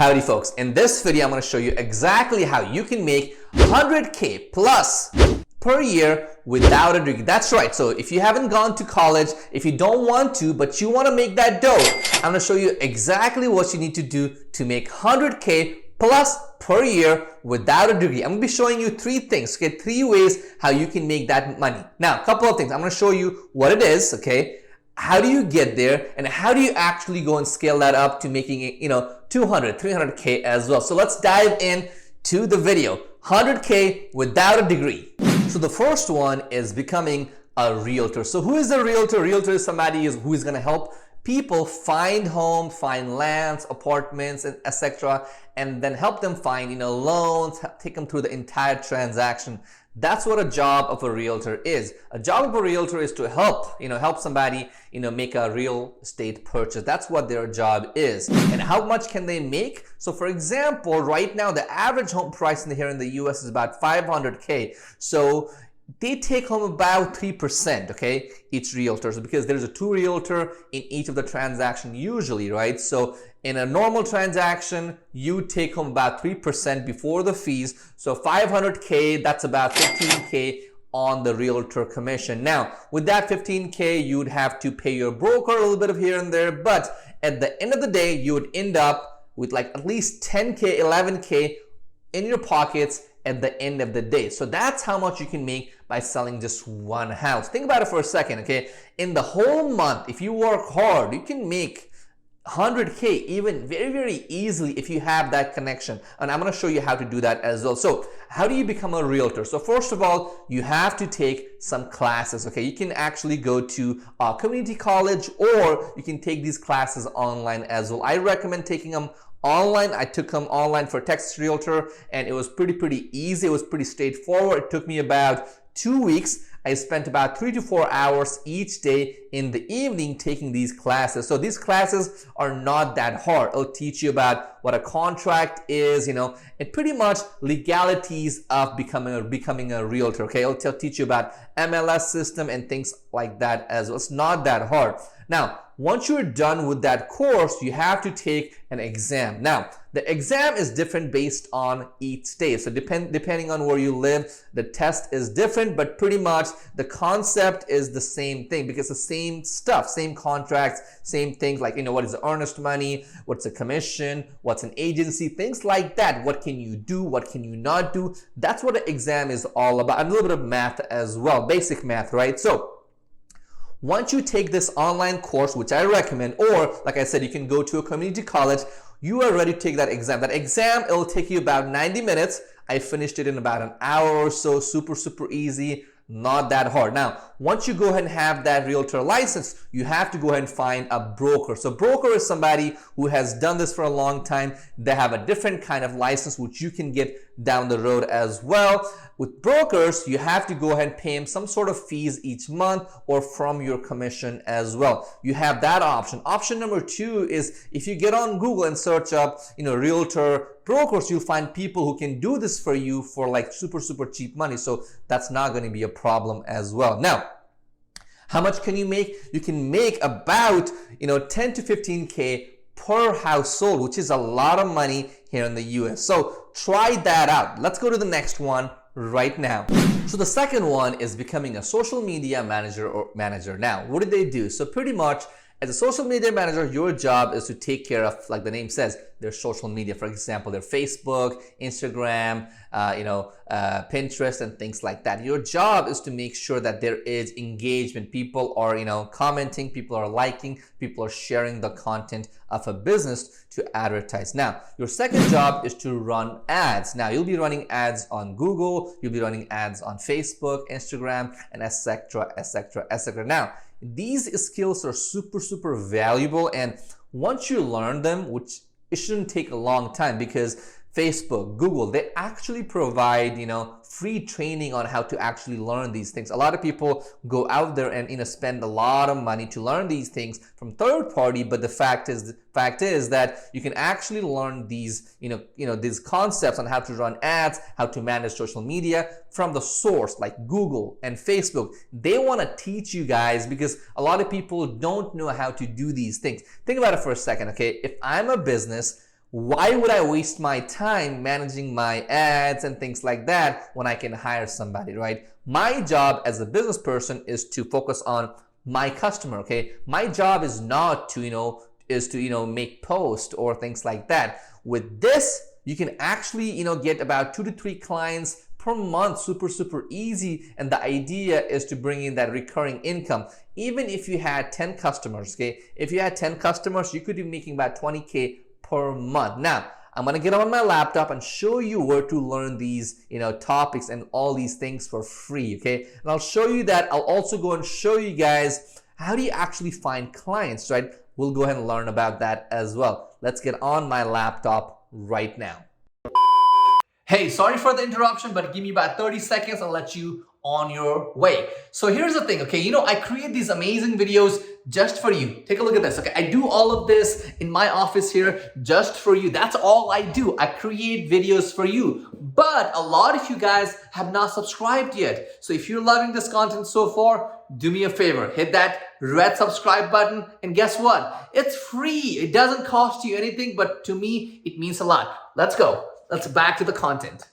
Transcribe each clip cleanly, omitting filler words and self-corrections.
Howdy folks, in this video I'm going to show you exactly how you can make 100K plus per year without a degree. That's right, so if you haven't gone to college, if you don't want to, but you want to make that dough, I'm going to show you exactly what you need to do to make 100K plus per year without a degree. I'm going to be showing you three things, okay, three ways how you can make that money. Now, a couple of things. I'm going to show you what it is, okay, how do you get there, and how do you actually go and scale that up to making it, 200, 300K as well. So let's dive in to the video. 100K without a degree. So the first one is becoming a realtor. So who is a realtor? Realtor is somebody who is going to help people find home, find lands, apartments, and etc., and then help them find loans, take them through the entire transaction. That's what a job of a realtor is. A job of a realtor is to help somebody make a real estate purchase. That's what their job is. And how much can they make? So for example, right now the average home price here in the US is about 500K. So they take home about 3%, okay, each realtor. So because there's a two realtor in each of the transaction usually, right? So in a normal transaction, you take home about 3% before the fees. So 500K, that's about 15K on the realtor commission. Now, with that 15K, you'd have to pay your broker a little bit of here and there, but at the end of the day, you would end up with like at least 10K, 11K in your pockets at the end of the day. So that's how much you can make by selling just one house. Think about it for a second, okay? In the whole month, if you work hard, you can make 100K even very, very easily if you have that connection. And I'm going to show you how to do that as well. So how do you become a realtor? So first of all, you have to take some classes, okay? You can actually go to a community college, or you can take these classes online as well. I recommend taking them online. I took them online for Texas Realtor, and it was pretty easy. It was pretty straightforward. It took me about 2 weeks. I spent about 3 to 4 hours each day in the evening taking these classes. So these classes are not that hard. It'll teach you about what a contract is, and pretty much legalities of becoming a realtor, okay? It'll teach you about MLS system and things like that as well. It's not that hard. Now, once you're done with that course, you have to take an exam. Now, the exam is different based on each state. So depending on where you live, the test is different, but pretty much the concept is the same thing, because the same stuff, same contracts, same things like, what is the earnest money, what's a commission, what's an agency, things like that. What can you do? What can you not do? That's what the exam is all about. And a little bit of math as well, basic math, right? So once you take this online course, which I recommend, or like I said, you can go to a community college, you are ready to take that exam. That exam, it'll take you about 90 minutes. I finished it in about an hour or so, super easy, not that hard. Now, once you go ahead and have that realtor license, you have to go ahead and find a broker. So broker is somebody who has done this for a long time. They have a different kind of license, which you can get down the road as well. With brokers, you have to go ahead and pay them some sort of fees each month, or from your commission as well. You have that option. Option number two is if you get on Google and search up, realtor brokers, you'll find people who can do this for you for like super cheap money. So that's not going to be a problem as well. Now, how much can you make? You can make about 10 to 15K per household, which is a lot of money here in the US. So try that out. Let's go to the next one right now. So the second one is becoming a social media manager. Now, what do they do? So pretty much, as a social media manager, your job is to take care of, like the name says, their social media. For example, their Facebook, Instagram, Pinterest, and things like that. Your job is to make sure that there is engagement. People are, commenting, people are liking, people are sharing the content of a business to advertise. Now, your second job is to run ads. Now, you'll be running ads on Google, you'll be running ads on Facebook, Instagram, and etc. Now, these skills are super valuable, and once you learn them, which it shouldn't take a long time, because Facebook, Google, they actually provide, free training on how to actually learn these things. A lot of people go out there and, spend a lot of money to learn these things from third party, but the fact is that you can actually learn these, these concepts on how to run ads, how to manage social media from the source, like Google and Facebook. They want to teach you guys, because a lot of people don't know how to do these things. Think about it for a second, okay? If I'm a business, Why would I waste my time managing my ads and things like that when I can hire somebody, right? My job as a business person is to focus on my customer, okay? My job is not to, make posts or things like that. With this, you can actually, get about 2 to 3 clients per month, super easy. And the idea is to bring in that recurring income. Even if you had 10 customers, okay? If you had 10 customers, you could be making about 20K per month. Now, I'm gonna get on my laptop and show you where to learn these, topics and all these things for free, okay? And I'll show you that. I'll also go and show you guys how do you actually find clients, right? We'll go ahead and learn about that as well. Let's get on my laptop right now. Hey, sorry for the interruption, but give me about 30 seconds. I'll let you on your way. So here's the thing, okay? I create these amazing videos just for you. Take a look at this, okay? I do all of this in my office here just for you. That's all I do. I create videos for you. But a lot of you guys have not subscribed yet. So if you're loving this content so far, do me a favor. Hit that red subscribe button. And guess what? It's free. It doesn't cost you anything, but to me, it means a lot. Let's go. Let's back to the content.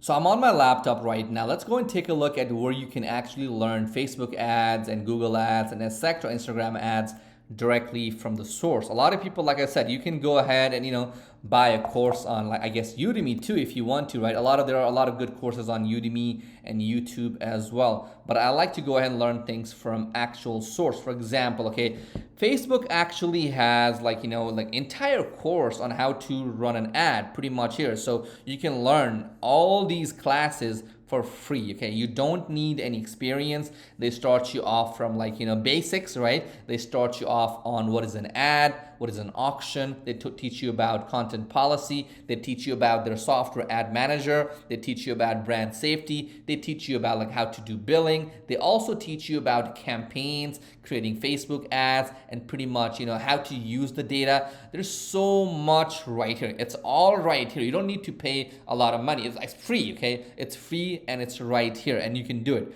So I'm on my laptop right now. Let's go and take a look at where you can actually learn Facebook ads and Google ads and etc. Instagram ads directly from the source. A lot of people, like I said, you can go ahead and buy a course on, like, I guess Udemy too if you want to, right? There are a lot of good courses on Udemy and YouTube as well. But I like to go ahead and learn things from actual source. For example, okay, Facebook actually has like entire course on how to run an ad pretty much here. So you can learn all these classes for free, okay? You don't need any experience. They start you off from basics, right? They start you off on what is an ad, what is an auction. They teach you about content policy. They teach you about their software ad manager. They teach you about brand safety. They teach you about how to do billing. They also teach you about campaigns, creating Facebook ads, and pretty much how to use the data. There's so much right here. It's all right here. You don't need to pay a lot of money. It's free, okay? It's free and it's right here, and you can do it.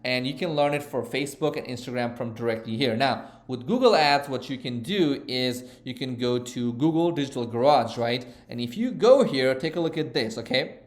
And you can learn it for Facebook and Instagram from directly here. Now, with Google Ads, what you can do is you can go to Google Digital Garage, right? And if you go here, take a look at this, okay?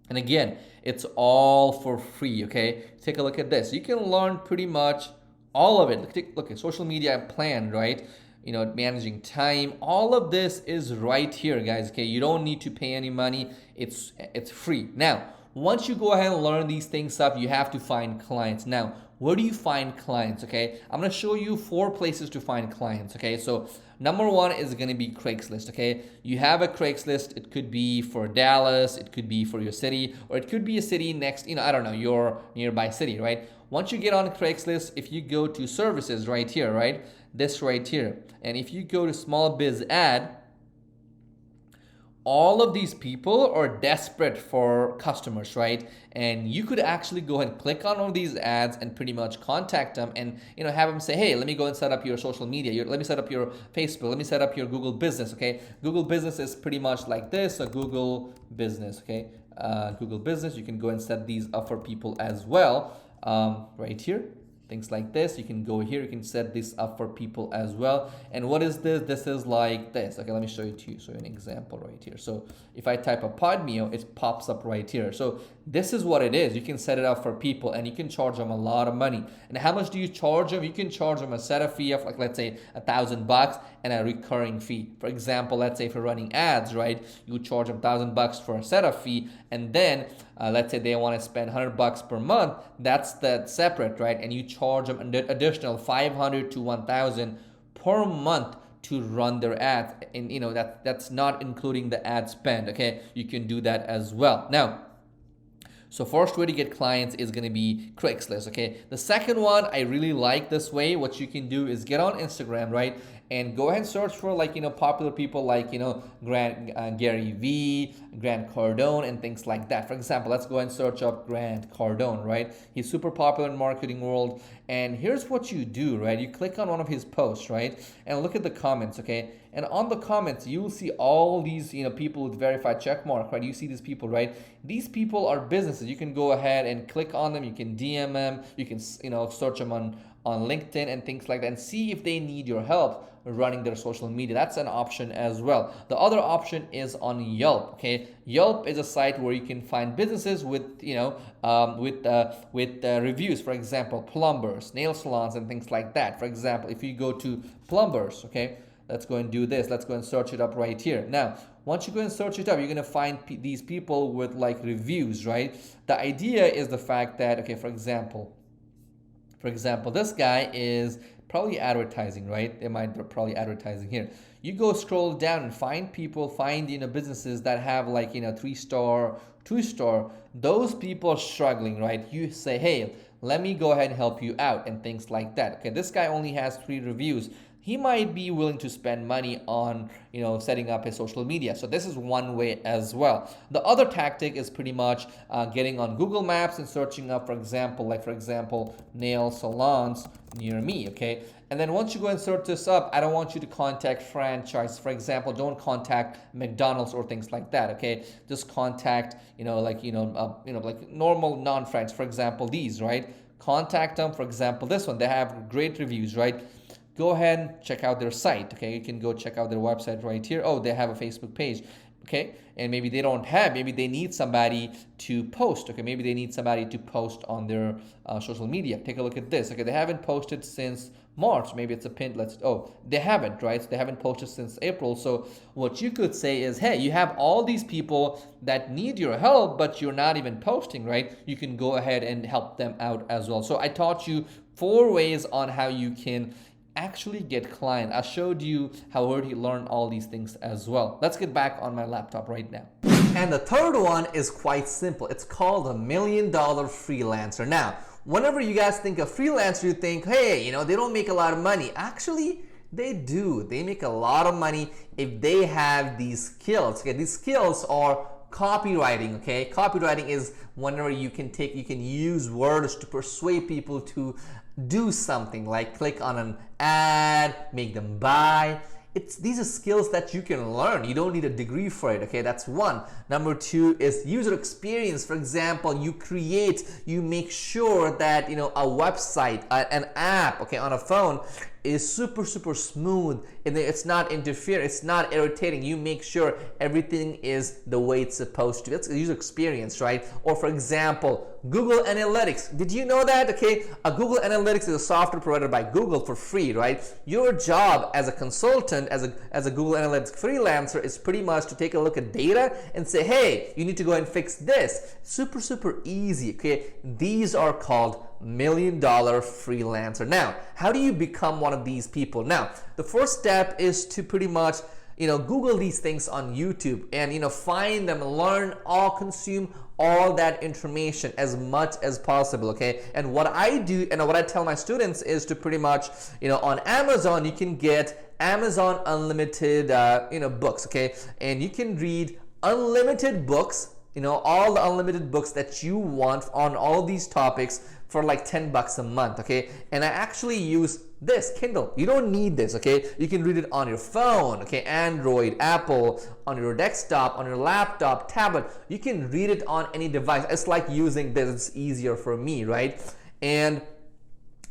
And again, it's all for free, okay? Take a look at this. You can learn pretty much all of it. Look at social media plan, right? Managing time. All of this is right here, guys, okay? You don't need to pay any money. It's free. Now, once you go ahead and learn these things up, you have to find clients. Now, where do you find clients, okay? I'm gonna show you 4 places to find clients, okay? So number 1 is gonna be Craigslist, okay? You have a Craigslist. It could be for Dallas, it could be for your city, or it could be a city next, I don't know, your nearby city, right? Once you get on Craigslist, if you go to services right here, right? This right here. And if you go to small biz ad, all of these people are desperate for customers, right? And you could actually go ahead and click on one of these ads and pretty much contact them and have them say, hey, let me go and set up your social media. Let me set up your Facebook. Let me set up your Google Business, okay? Google Business is pretty much like this, a Google Business, okay? Google Business, you can go and set these up for people as well, right here. Things like this. You can go here, you can set this up for people as well. And what is this? This is like this. Okay, let me show you to you. So an example right here. So if I type a Podmeo, it pops up right here. So this is what it is. You can set it up for people and you can charge them a lot of money. And how much do you charge them? You can charge them a setup fee of let's say $1,000 and a recurring fee. For example, let's say for running ads, right? You charge them $1,000 for a setup fee, and then let's say they want to spend $100 per month. That's separate, right? And you charge them an additional $500 to $1,000 per month to run their ads, and that's not including the ad spend. Okay, you can do that as well. Now, so first way to get clients is going to be Craigslist, okay? The second one, I really like this way. What you can do is get on Instagram, right? And go ahead and search for popular people like, Gary Vee, Grant Cardone, and things like that. For example, let's go and search up Grant Cardone, right? He's super popular in marketing world. And here's what you do, right? You click on one of his posts, right? And look at the comments, okay? And on the comments, you will see all these, people with verified check mark, right? You see these people, right? These people are businesses. You can go ahead and click on them. You can DM them. You can, search them on LinkedIn and things like that, and see if they need your help running their social media. That's an option as well. The other option is on Yelp. Okay, Yelp is a site where you can find businesses with reviews. For example, plumbers, nail salons, and things like that. For example, if you go to plumbers, okay, let's go and do this. Let's go and search it up right here. Now, once you go and search it up, you're going to find these people with like reviews, right? The idea is the fact that, okay, for example, this guy is probably advertising, right? They might be probably advertising here. You go scroll down and find businesses that have like 3-star, 2-star. Those people are struggling, right? You say, hey, let me go ahead and help you out and things like that. Okay, this guy only has 3 reviews. He might be willing to spend money on, setting up his social media. So this is one way as well. The other tactic is pretty much getting on Google Maps and searching up, for example, nail salons near me, okay? And then once you go and search this up, I don't want you to contact franchise. For example, don't contact McDonald's or things like that, okay? Just contact, like normal non-franchise. For example, these, right? Contact them. For example, this one, they have great reviews, right? Go ahead and check out their site, okay? You can go check out their website right here. Oh, they have a Facebook page, okay? And maybe they don't have, maybe they need somebody to post, okay? Maybe they need somebody to post on their social media. Take a look at this, okay? They haven't posted since March. Maybe it's a pin, they haven't, right? So they haven't posted since April. So what you could say is, hey, you have all these people that need your help, but you're not even posting, right? You can go ahead and help them out as well. So I taught you 4 ways on how you can actually get clients. I showed you how already learn all these things as well. Let's get back on my laptop right now. And the third one is quite simple. It's called $1 million freelancer. Now, whenever you guys think of freelancer, you think, hey, they don't make a lot of money. Actually, they do. They make a lot of money if they have these skills. Okay, these skills are copywriting. Okay, copywriting is whenever you can use words to persuade people to do something, like click on an ad, make them buy. These are skills that you can learn. You don't need a degree for it, okay? That's one. Number 2 is user experience. For example, you make sure that, a website, an app, okay, on a phone is super smooth, and it's not interfering, it's not irritating. You make sure everything is the way it's supposed to. That's a user experience, right? Or for example, Google Analytics. Did you know that? Okay, Google Analytics is a software provided by Google for free, right? Your job as a consultant, as a Google Analytics freelancer, is pretty much to take a look at data and say, hey, you need to go and fix this. Super easy, okay? These are called $1 million freelancer. Now, how do you become one of these people? Now, the first step is to pretty much Google these things on YouTube and find them, learn, consume all that information as much as possible, okay? And what I do and what I tell my students is to pretty much on Amazon, you can get Amazon Unlimited books, okay? And you can read unlimited books, all the unlimited books that you want on all these topics for like $10 a month, okay? And I actually use this Kindle. You don't need this, okay? You can read it on your phone, okay? Android, Apple, on your desktop, on your laptop, tablet. You can read it on any device. It's like using this. It's easier for me, right? And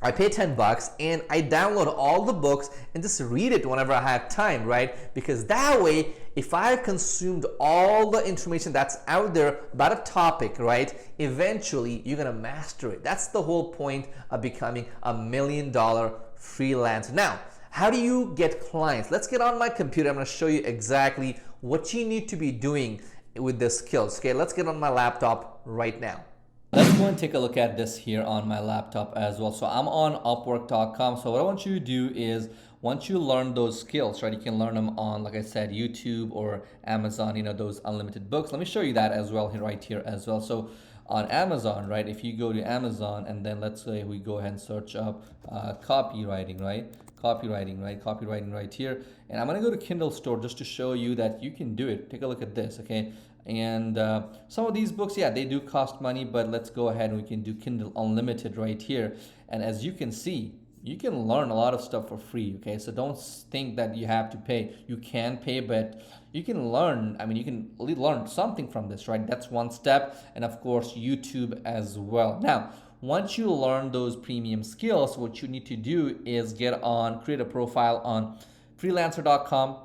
I pay $10 and I download all the books and just read it whenever I have time, right? Because that way, if I've consumed all the information that's out there about a topic, right, eventually you're gonna master it. That's the whole point of becoming $1 million freelancer. Now, how do you get clients? Let's get on my computer. I'm gonna show you exactly what you need to be doing with the skills. Okay, let's get on my laptop right now. Let's go and take a look at this here on my laptop as well. So I'm on Upwork.com. So what I want you to do is, once you learn those skills, right, you can learn them on, like I said, YouTube or Amazon, those unlimited books. Let me show you that as well here, right here as well. So on Amazon, right, if you go to Amazon and then let's say we go ahead and search up copywriting, right? Copywriting right here. And I'm gonna go to Kindle store just to show you that you can do it. Take a look at this, okay? And some of these books, yeah, they do cost money, but let's go ahead and we can do Kindle Unlimited right here. And as you can see, you can learn a lot of stuff for free, okay? So don't think that you have to pay. You can pay, but you can learn. I mean, you can learn something from this, right? That's one step. And of course, YouTube as well. Now, once you learn those premium skills, what you need to do is create a profile on freelancer.com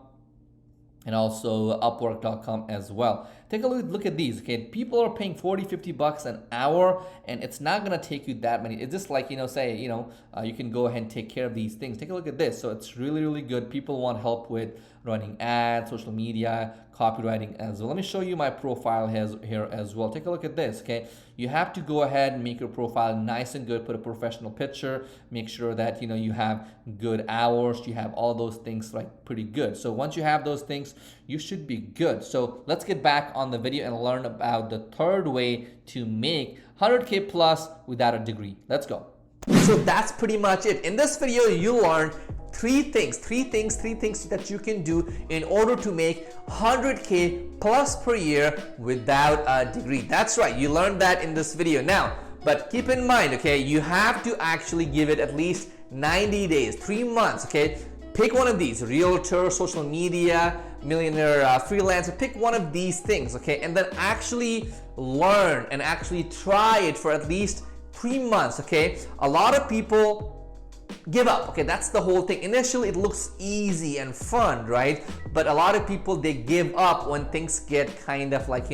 and also upwork.com as well. Take a look at these, okay? People are paying 40-50 bucks an hour, and it's not gonna take you that many. It's just like, say, you can go ahead and take care of these things. Take a look at this. So it's really, really good. People want help with running ads, social media, copywriting as well. Let me show you my profile here as well. Take a look at this, okay? You have to go ahead and make your profile nice and good, put a professional picture, make sure that you have good hours, you have all those things like pretty good. So once you have those things, you should be good. So let's get back on the video and learn about the third way to make 100K plus without a degree. Let's go. So that's pretty much it. In this video, you learned three things that you can do in order to make 100K plus per year without a degree. That's right, you learned that in this video. Now, but keep in mind, okay, you have to actually give it at least 90 days, 3 months, okay? Pick one of these, realtor, social media, millionaire, freelancer, pick one of these things, okay? And then actually learn and actually try it for at least 3 months, okay? A lot of people give up, okay? That's the whole thing. Initially, it looks easy and fun, right? But a lot of people, they give up when things get kind of like,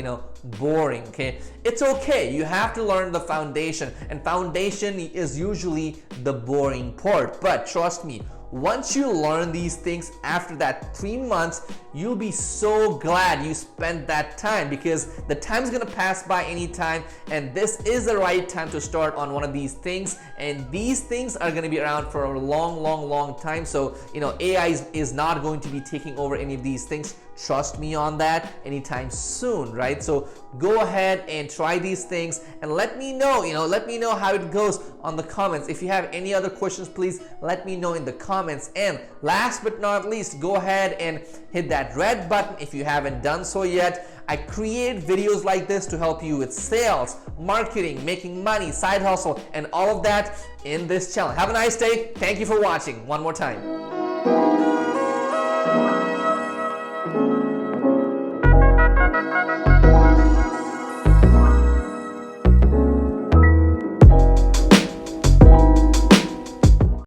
boring, okay? It's okay. You have to learn the foundation, and foundation is usually the boring part. But trust me, once you learn these things, after that 3 months, you'll be so glad you spent that time, because the time's gonna pass by anytime, and this is the right time to start on one of these things. And these things are gonna be around for a long time. So AI is not going to be taking over any of these things. Trust me on that, anytime soon, right? So go ahead and try these things and let me know, let me know how it goes on the comments. If you have any other questions, please let me know in the comments. And last but not least, go ahead and hit that red button if you haven't done so yet. I create videos like this to help you with sales, marketing, making money, side hustle, and all of that in this channel. Have a nice day. Thank you for watching one more time.